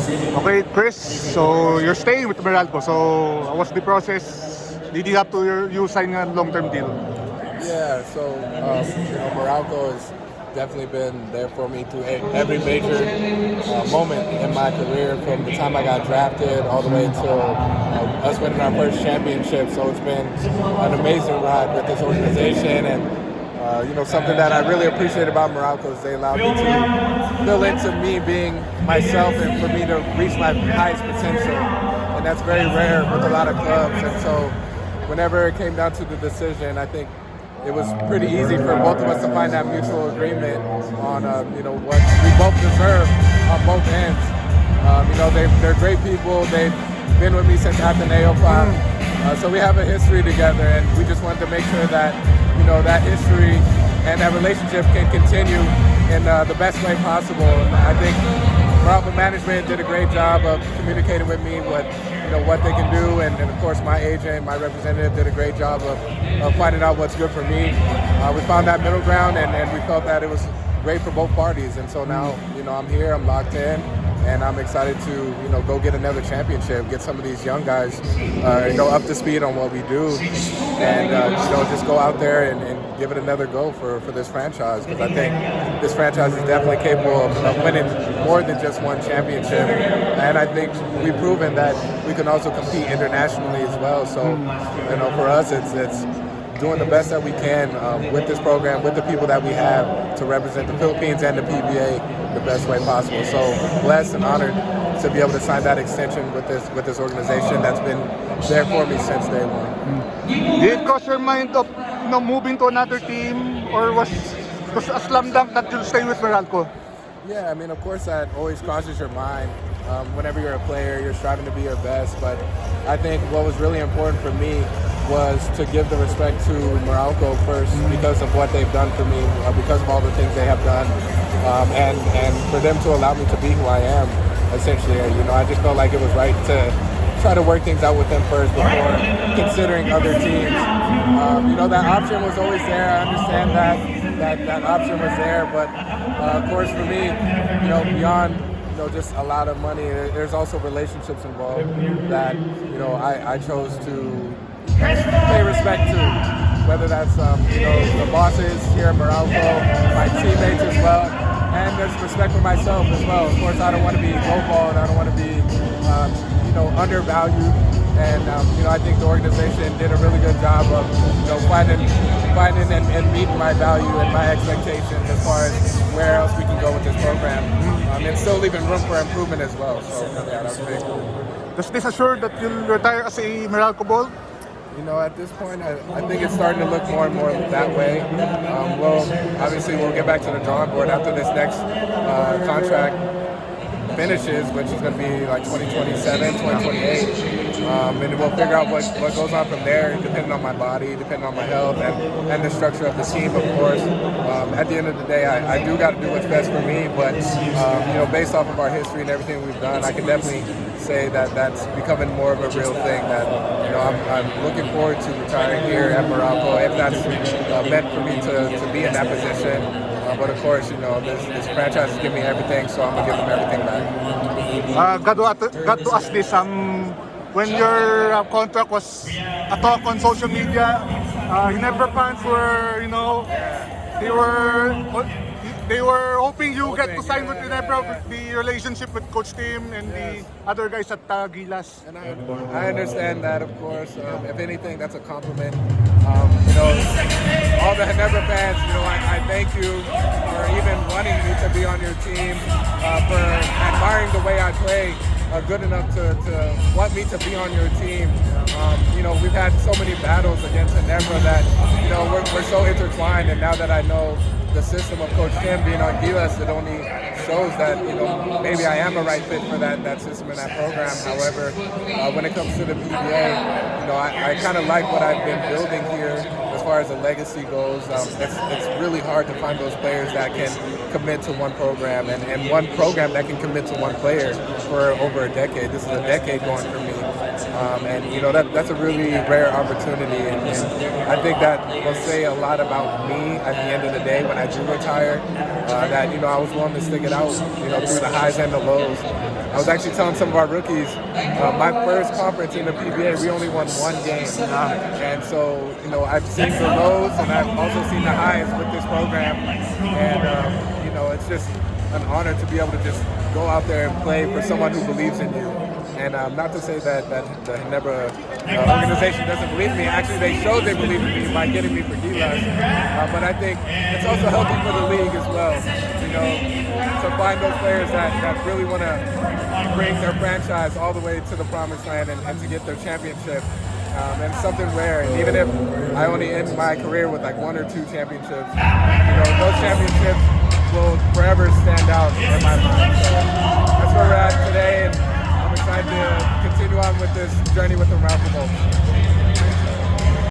Okay, Chris, so you're staying with Meralco. So what's the process leading up to you signing a long-term deal? Yeah, so Meralco has definitely been there for me through every major moment in my career, from the time I got drafted all the way until us winning our first championship. So it's been an amazing ride with this organization, and something that I really appreciate about Meralco is they allowed me to fill into me being myself and for me to reach my highest potential, and that's very rare with a lot of clubs. And so whenever it came down to the decision, I think it was pretty easy for both of us to find that mutual agreement on what we both deserve on both ends. They're great people. They've been with me since Ateneo 5. So we have a history together, and we just wanted to make sure that that history and that relationship can continue in the best way possible. And I think Meralco management did a great job of communicating with me what they can do, and of course my agent, my representative, did a great job of finding out what's good for me. We found that middle ground, and we felt that it was great for both parties. And so now I'm here, I'm locked in, and I'm excited to go get another championship, get some of these young guys up to speed on what we do, and just go out there and give it another go for this franchise, because I think this franchise is definitely capable of winning more than just one championship, and I think we've proven that we can also compete internationally as well. So for us, it's doing the best that we can with this program, with the people that we have, to represent the Philippines and the PBA the best way possible. So blessed and honored to be able to sign that extension with this organization that's been there for me since day one. Did it cross your mind of moving to another team, or was a slam dunk that you'll stay with Meralco? Yeah, I mean, of course that always crosses your mind. Whenever you're a player, you're striving to be your best. But I think what was really important for me was to give the respect to Meralco first, because of what they've done for me, because of all the things they have done, and for them to allow me to be who I am, essentially. I just felt like it was right to try to work things out with them first before considering other teams. That option was always there. I understand that option was there, but of course for me, beyond just a lot of money, there's also relationships involved that I chose to pay respect to, whether that's the bosses here at Meralco, my teammates as well, and there's respect for myself as well. Of course, I don't want to be lowballed. I don't want to be undervalued, and I think the organization did a really good job of finding and meeting my value and my expectations as far as where else we can go with this program, and still leaving room for improvement as well. So yeah, that's big. Does this assure that you'll retire as a Meralco Ball? At this point, I think it's starting to look more and more that way. Obviously, we'll get back to the drawing board after this next contract finishes, which is going to be like 2027, 2028. And we'll figure out what goes on from there, depending on my body, depending on my health, and the structure of the team, of course. At the end of the day, I do got to do what's best for me, but based off of our history and everything we've done, I can definitely say that that's becoming more of a real thing, that I'm looking forward to retiring here at Meralco, if that's meant for me to be in that position. But of course, this franchise is giving me everything, so I'm going to give them everything back. Got to ask this, when your contract was a talk on social media, Ginebra fans were, they were hoping you get to sign with Ginebra, with the relationship with Coach Tim and the other guys at Gilas. And I understand that, of course. If anything, that's a compliment. All the Ginebra fans, I thank you for even wanting me to be on your team, for admiring the way I play, good enough to want me to be on your team. We've had so many battles against Ginebra that, we're so intertwined, and now that I know the system of Coach Tim being on Gilas, it only shows that maybe I am a right fit for that system and that program. However, when it comes to the PBA, I kind of like what I've been building here as far as the legacy goes. It's really hard to find those players that can commit to one program, and one program that can commit to one player for over a decade. This is a decade going for me. That's a really rare opportunity, and I think that will say a lot about me at the end of the day when I do retire, that I was willing to stick it out through the highs and the lows, I was actually telling some of our rookies, my first conference in the PBA, we only won one game. And so, you know, I've seen the lows and I've also seen the highs with this program. And, you know, it's just an honor to be able to just go out there and play for someone who believes in you. And not to say that the Ginebra organization doesn't believe in me. Actually, they showed they believe in me by getting me for D-Less. But I think it's also healthy for the league as well. You know, to find those players that really want to bring their franchise all the way to the promised land and to get their championship. And something rare. And even if I only end my career with like 1 or 2 championships, you know, those championships will forever stand out in my mind. So that's where we're at today. And I'm excited to continue on with this journey with the Meralco Bolts.